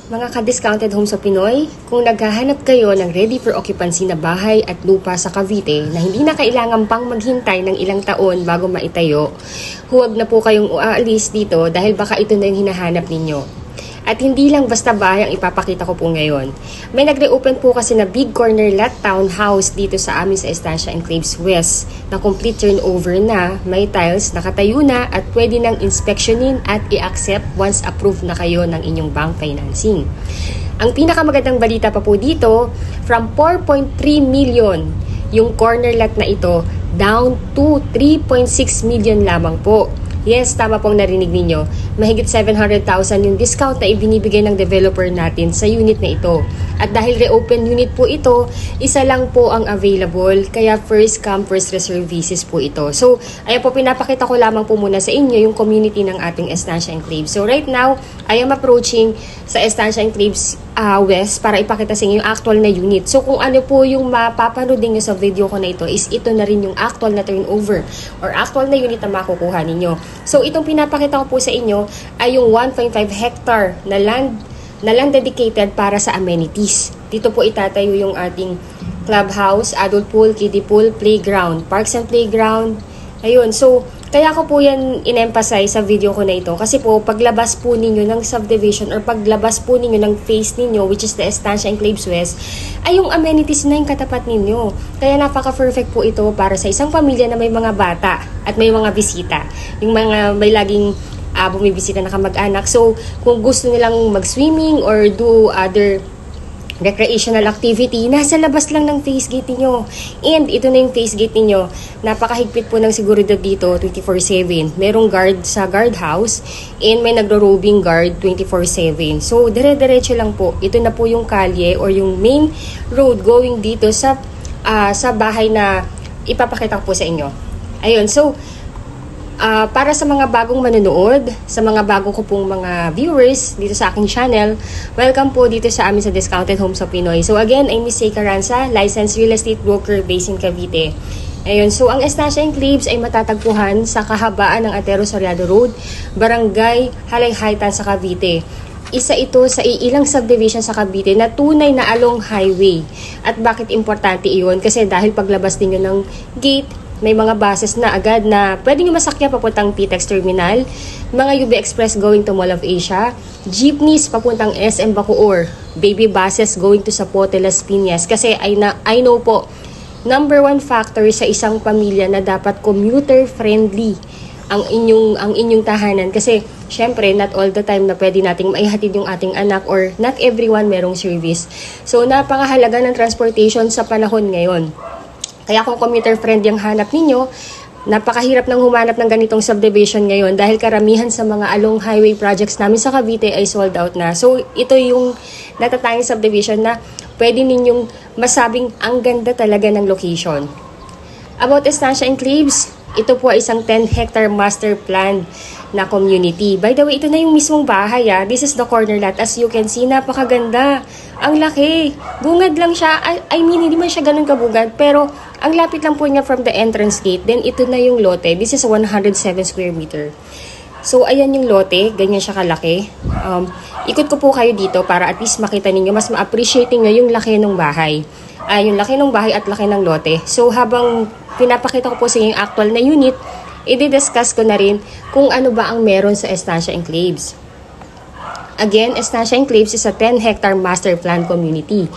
Mga ka-discounted home sa Pinoy, kung naghahanap kayo ng ready for occupancy na bahay at lupa sa Cavite na hindi na kailangan pang maghintay ng ilang taon bago maitayo, huwag na po kayong aalis dito dahil baka ito na yung hinahanap ninyo. At hindi lang basta bahay ang ipapakita ko po ngayon. May nag-reopen po kasi na big corner lot townhouse dito sa amin sa Estancia Enclaves West na complete turnover na, may tiles, nakatayo na at pwede nang inspeksyonin at i-accept once approved na kayo ng inyong bank financing. Ang pinakamagandang balita pa po dito, from 4.3 million yung corner lot na ito down to 3.6 million lamang po. Yes, tama pong narinig ninyo. Mahigit 700,000 yung discount na ibinibigay ng developer natin sa unit na ito. At dahil reopen unit po ito, isa lang po ang available. Kaya first come, first reserve basis po ito. So, ayan po, pinapakita ko lamang po muna sa inyo yung community ng ating Estancia Enclaves. So, right now, I am approaching sa Estancia Enclaves West para ipakita sa inyo yung actual na unit. So, kung ano po yung mapapanood nyo sa video ko na ito is ito na rin yung actual na turnover or actual na unit na makukuha ninyo. So, itong pinapakita ko po sa inyo ay yung 1.5 hectare na land dedicated para sa amenities. Dito po itatayo yung ating clubhouse, adult pool, kiddie pool, playground, parks and playground. Ayun, so kaya ko po yan in-emphasize sa video ko na ito kasi po paglabas po ninyo ng subdivision or paglabas po ninyo ng phase ninyo which is the Estancia Enclaves West ay yung amenities na yung katapat ninyo. Kaya napaka-perfect po ito para sa isang pamilya na may mga bata at may mga bisita. Yung mga may laging bumibisita na kamag-anak. So, kung gusto nilang mag-swimming or do other recreational activity, nasa labas lang ng face gate niyo. And ito na yung face gate niyo. Napakahigpit po ng seguridad dito, 24/7. Merong guard sa guardhouse and may nagro-roving guard 24/7. So, dire-diretso lang po. Ito na po yung kalye or yung main road going dito sa bahay na ipapakita ko po sa inyo. Ayun, so para sa mga bagong manonood, sa mga bagong ko pong mga viewers dito sa aking channel, welcome po dito sa amin sa Discounted Home sa Pinoy. So again, I'm Miss Seika Ranza, licensed real estate broker based in Cavite. Ayun, so ang Estancia Enclaves ay matatagpuan sa kahabaan ng Antero Soriado Road, Barangay Halayhaytan sa Cavite. Isa ito sa ilang subdivision sa Cavite na tunay na along highway. At bakit importante iyon? Kasi dahil paglabas ninyo ng gate, may mga buses na agad na pwede nyo masakyan papuntang PTEX Terminal, mga UB Express going to Mall of Asia, jeepneys papuntang SM Bacoor, baby buses going to Zapote, Las Piñas. Kasi I know po, number one factor sa isang pamilya na dapat commuter friendly ang inyong tahanan. Kasi syempre, not all the time na pwede nating maihatid yung ating anak or not everyone merong service. So, napakahalaga ng transportation sa panahon ngayon. Kaya kung commuter friendly ang hanap ninyo, napakahirap nang humanap ng ganitong subdivision ngayon dahil karamihan sa mga along highway projects namin sa Cavite ay sold out na. So, ito yung natatanging subdivision na pwede ninyong masabing ang ganda talaga ng location. About Estancia Enclaves, ito po ay isang 10 hectare master plan na community. By the way, ito na yung mismong bahay. This is the corner lot. As you can see, napakaganda. Ang laki. Bungad lang siya. I mean, hindi man siya ganun kabugad. Pero, ang lapit lang po niya from the entrance gate. Then, ito na yung lote. This is 107 square meter. So, ayan yung lote. Ganyan siya kalaki. Ikot ko po kayo dito para at least makita ninyo. Mas ma-appreciate nyo yung laki ng bahay. Yung laki ng bahay at laki ng lote. So, habang pinapakita ko po sa inyo yung actual na unit, i-discuss ko na rin kung ano ba ang meron sa Estancia Enclaves. Again, Estancia Enclaves is a 10 hectare master plan community.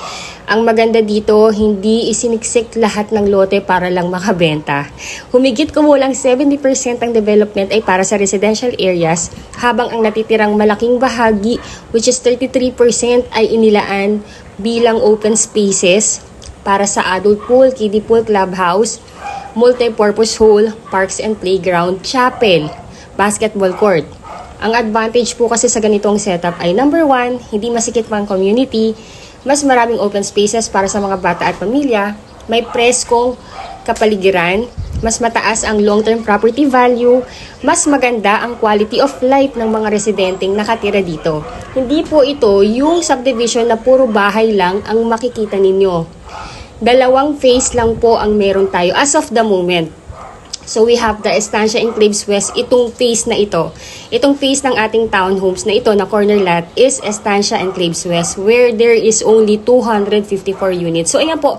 Ang maganda dito, hindi isiniksik lahat ng lote para lang makabenta. Humigit kumulang 70% ng development ay para sa residential areas, habang ang natitirang malaking bahagi, which is 33%, ay inilaan bilang open spaces para sa adult pool, kiddie pool, clubhouse, multi-purpose hall, parks and playground, chapel, basketball court. Ang advantage po kasi sa ganitong setup ay number one, hindi masikip pang community, mas maraming open spaces para sa mga bata at pamilya, may preskong kapaligiran, mas mataas ang long-term property value, mas maganda ang quality of life ng mga residenteng nakatira dito. Hindi po ito yung subdivision na puro bahay lang ang makikita ninyo. Dalawang phase lang po ang meron tayo as of the moment. So we have the Estancia Enclaves West, itong phase na ito. Itong phase ng ating townhomes na ito na corner lot is Estancia Enclaves West where there is only 254 units. So ayan po,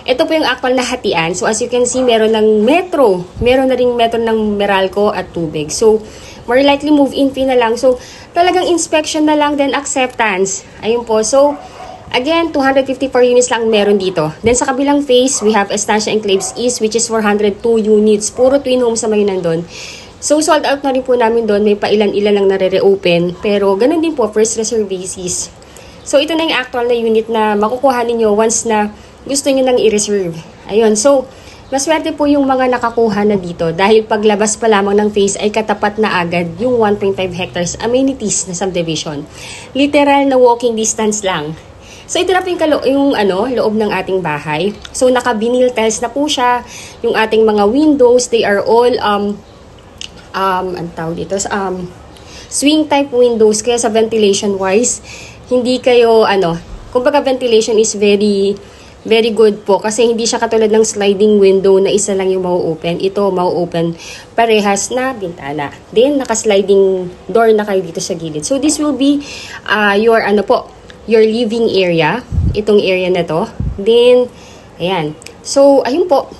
ito po yung actual na hatian. So as you can see, meron ng metro. Meron na ring metro ng Meralco at Tubig. So more likely move-in fee na lang. So talagang inspection na lang, then acceptance. Ayun po. So again, 254 units lang meron dito. Then sa kabilang phase, we have Estancia Enclaves East which is 402 units. Puro twin homes naman yun nandun. So sold out na rin po namin doon. May pailan-ilan lang nare-reopen. Pero ganun din po, first reserve basis. So ito na yung actual na unit na makukuha ninyo once na gusto nyo nang i-reserve. Ayun, so maswerte po yung mga nakakuha na dito dahil paglabas pa lamang ng phase ay katapat na agad yung 1.5 hectares amenities na subdivision. Literal na walking distance lang. So ito na po yung loob ng ating bahay. So naka-vinyl tiles na po siya. Yung ating mga windows, they are all swing type windows, kaya sa ventilation wise, hindi kayo kumbaga ventilation is very very good po kasi hindi siya katulad ng sliding window na isa lang yung mau-open. Ito mau-open parehas na bintana. Then naka-sliding door na kayo dito sa gilid. So this will be your living area, itong area na to. Then, ayan. So, ayun po.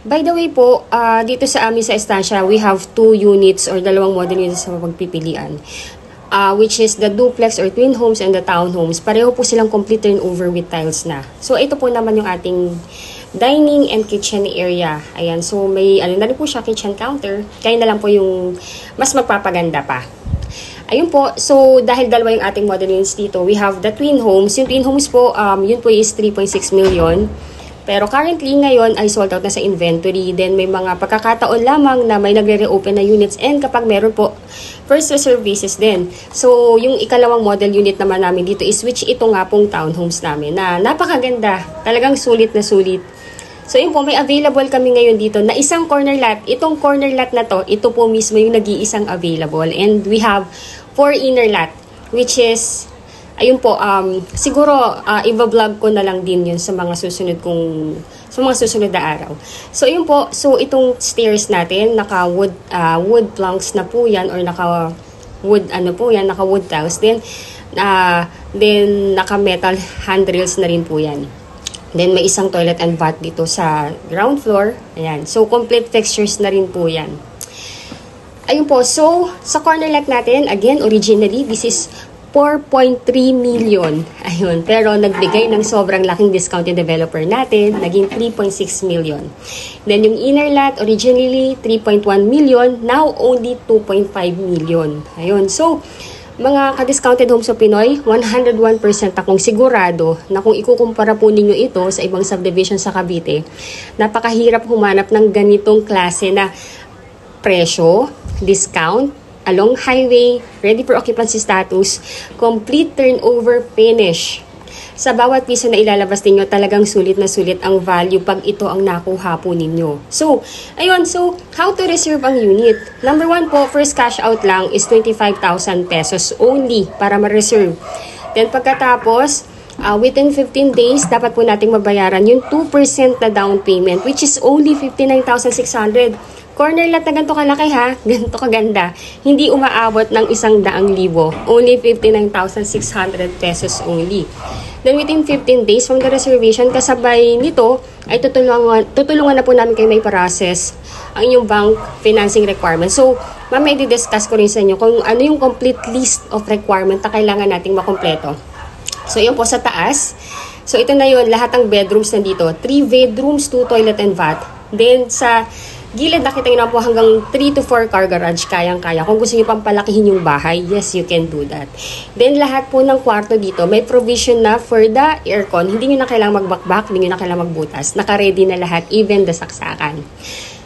By the way po, dito sa amin sa Estancia, we have 2 units or dalawang model units sa pagpipilian. Which is the duplex or twin homes and the townhomes. Pareho po silang complete turnover with tiles na. So, ito po naman yung ating dining and kitchen area. Ayan. So, may na rin po siya, kitchen counter. Kaya na lang po yung mas magpapaganda pa. Ayun po, so dahil dalawa yung ating model units dito, we have the twin homes. Yung twin homes po, yun po is 3.6 million. Pero currently ngayon ay sold out na sa inventory. Then may mga pagkakataon lamang na may nagre-reopen na units and kapag meron po, first reserve basis din. So yung ikalawang model unit naman namin dito is which ito nga pong townhomes namin na napakaganda. Talagang sulit na sulit. So yun po, may available kami ngayon dito na isang corner lot. Itong corner lot na to, ito po mismo yung nag-iisang available. And we have 4 inner lot, which is, ayun po, siguro i-vlog ko na lang din yun sa mga susunod na araw. So yun po, so itong stairs natin, naka wood planks na po yan or naka wood tiles. Then naka metal handrails na rin po yan. Then, may isang toilet and bath dito sa ground floor. Ayan. So, complete fixtures na rin po yan. Ayun po. So, sa corner lot natin, again, originally, this is 4.3 million. Ayun. Pero, nagbigay ng sobrang laking discount yung developer natin. Naging 3.6 million. Then, yung inner lot, originally, 3.1 million. Now, only 2.5 million. Ayun. So, mga ka-discounted homes sa Pinoy, 101% akong sigurado na kung ikukumpara po ninyo ito sa ibang subdivision sa Cavite, napakahirap humanap ng ganitong klase na presyo, discount, along highway, ready for occupancy status, complete turnover finish. Sa bawat piso na ilalabas ninyo, talagang sulit na sulit ang value pag ito ang nakuha po ninyo. So, ayun. So, how to reserve ang unit? Number 1 po, first cash out lang is 25,000 pesos only para ma-reserve. Then, pagkatapos, within 15 days, dapat po nating mabayaran yung 2% na down payment, which is only 59,600. Corner lot na ganito kalaki ha, ganito kaganda. Hindi umaabot ng 100,000. Only 59,600 pesos only. Then within 15 days from the reservation, kasabay nito ay tutulungan na po namin kayo may process ang inyong bank financing requirements. So, mamaya i-discuss ko rin sa inyo kung ano yung complete list of requirement na kailangan nating makompleto. So, yun po sa taas. So, ito na yun, lahat ng bedrooms nandito. 3 bedrooms, 2 toilet and bath. Then, sa gilid, nakita nyo na po hanggang 3 to 4 car garage, kayang-kaya. Kung gusto nyo pang palakihin yung bahay, yes, you can do that. Then, lahat po ng kwarto dito, may provision na for the aircon. Hindi nyo na kailangang magbakbak, hindi nyo na kailangang magbutas. Naka-ready na lahat, even the saksakan.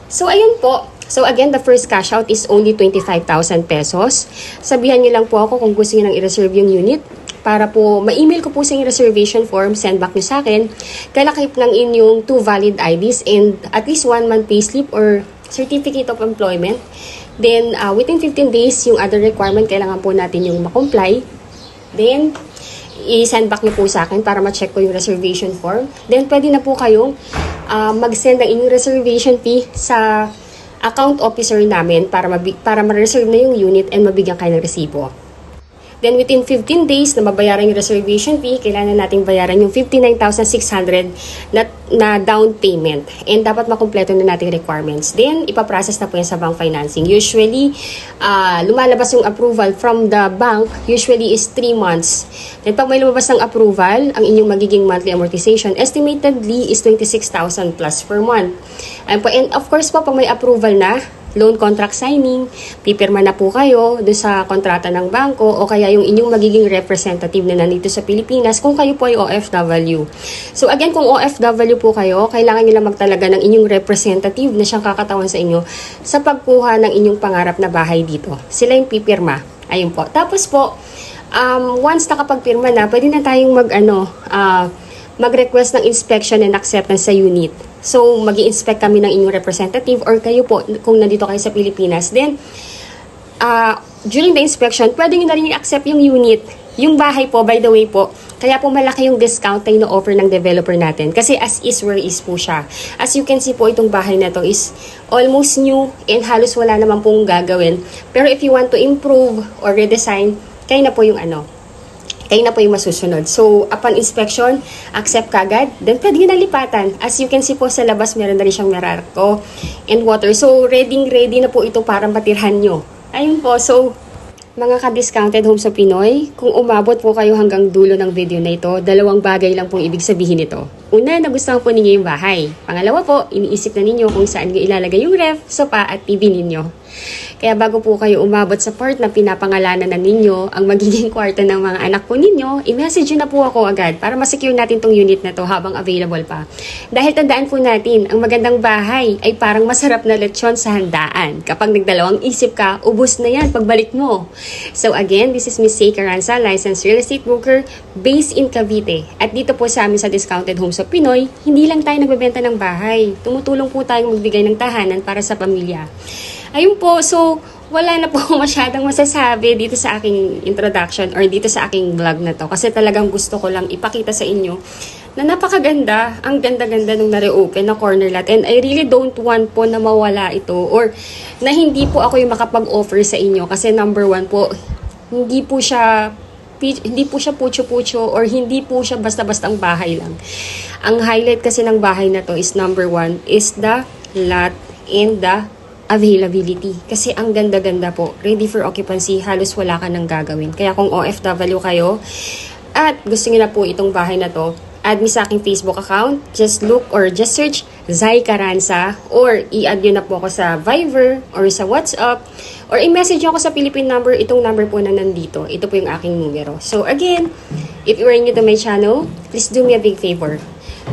So, ayun po. So, again, the first cash out is only 25,000 pesos. Sabihan nyo lang po ako kung gusto nyo nang i-reserve yung unit. Para po, ma-email ko po sa yung reservation form, send back nyo sa akin. Kalakip ng inyong 2 valid IDs and at least 1 month payslip or certificate of employment. Then, within 15 days, yung other requirement, kailangan po natin yung ma-comply. Then, i-send back nyo po sa akin para ma-check ko yung reservation form. Then, pwede na po kayong mag-send ng inyong reservation fee sa account officer namin para ma-reserve na yung unit and mabigyan kayo ng resibo. Then within 15 days na mabayaran yung reservation fee, kailangan nating bayaran yung 59,600 na down payment. And dapat makumpleto na nating requirements. Then ipaprocess na po yan sa bank financing. Usually, lumalabas yung approval from the bank, usually is 3 months. Then pag may lumabas ng approval, ang inyong magiging monthly amortization, estimatedly is 26,000 plus per month. And of course po, pag may approval na, loan contract signing, pipirma na po kayo doon sa kontrata ng bangko o kaya yung inyong magiging representative na nandito sa Pilipinas kung kayo po ay OFW. So again, kung OFW po kayo, kailangan nyo lang magtalaga ng inyong representative na siyang kakatawan sa inyo sa pagkuha ng inyong pangarap na bahay dito. Sila yung pipirma. Ayun po. Tapos po, once nakapagpirma na, pwede na tayong mag-request ng inspection and acceptance sa unit. So, mag-i-inspect kami ng inyong representative or kayo po kung nandito kayo sa Pilipinas. Then, during the inspection, pwede nyo na rin i-accept yung unit. Yung bahay po, by the way po, kaya po malaki yung discount na ino-offer ng developer natin. Kasi as is where is po siya. As you can see po, itong bahay na to is almost new and halos wala naman pong gagawin. Pero if you want to improve or redesign, kayo na po yung kayo na po yung masusunod. So, upon inspection, accept kagad. Then, pwede nyo nalipatan. As you can see po sa labas, meron na rin siyang Meralco and water. So, ready na po ito para matirhan nyo. Ayun po. So, mga ka-discounted home sa Pinoy, kung umabot po kayo hanggang dulo ng video na ito, dalawang bagay lang pong ibig sabihin nito. Una, nagustuhan po ninyo yung bahay. Pangalawa po, iniisip na ninyo kung saan nyo ilalagay yung ref, sopa at TV ninyo. Kaya bago po kayo umabot sa part na pinapangalanan na ninyo ang magiging kwarto ng mga anak po ninyo, i-message na po ako agad para masecure natin tong unit na to habang available pa. Dahil tandaan po natin, ang magandang bahay ay parang masarap na lechon sa handaan. Kapag nagdalawang isip ka, ubos na yan pagbalik mo. So again, this is Miss Say Caranza, licensed real estate broker based in Cavite. At dito po sa amin sa Discounted Homes sa Pinoy, hindi lang tayo nagbebenta ng bahay. Tumutulong po tayong magbigay ng tahanan para sa pamilya. Ayun po, so wala na po masyadong masasabi dito sa aking introduction or dito sa aking vlog na to. Kasi talagang gusto ko lang ipakita sa inyo na napakaganda, ang ganda-ganda nung na-reopen na corner lot. And I really don't want po na mawala ito or na hindi po ako yung makapag-offer sa inyo. Kasi number one po, hindi po siya pucho-pucho or hindi po siya basta-bastang bahay lang. Ang highlight kasi ng bahay na to is number one is the lot and the availability. Kasi ang ganda-ganda po. Ready for occupancy. Halos wala ka nang gagawin. Kaya kung OFW kayo at gusto niyo na po itong bahay na to, add me sa aking Facebook account. Just look or just search Zai Caranza or i-add nyo na po ako sa Viber or sa WhatsApp or i-message nyo ako sa Philippine number. Itong number po na nandito. Ito po yung aking numero. So again, if you are new to my channel, please do me a big favor.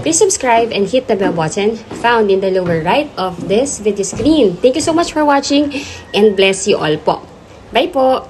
Please subscribe and hit the bell button found in the lower right of this video screen. Thank you so much for watching and bless you all po. Bye po!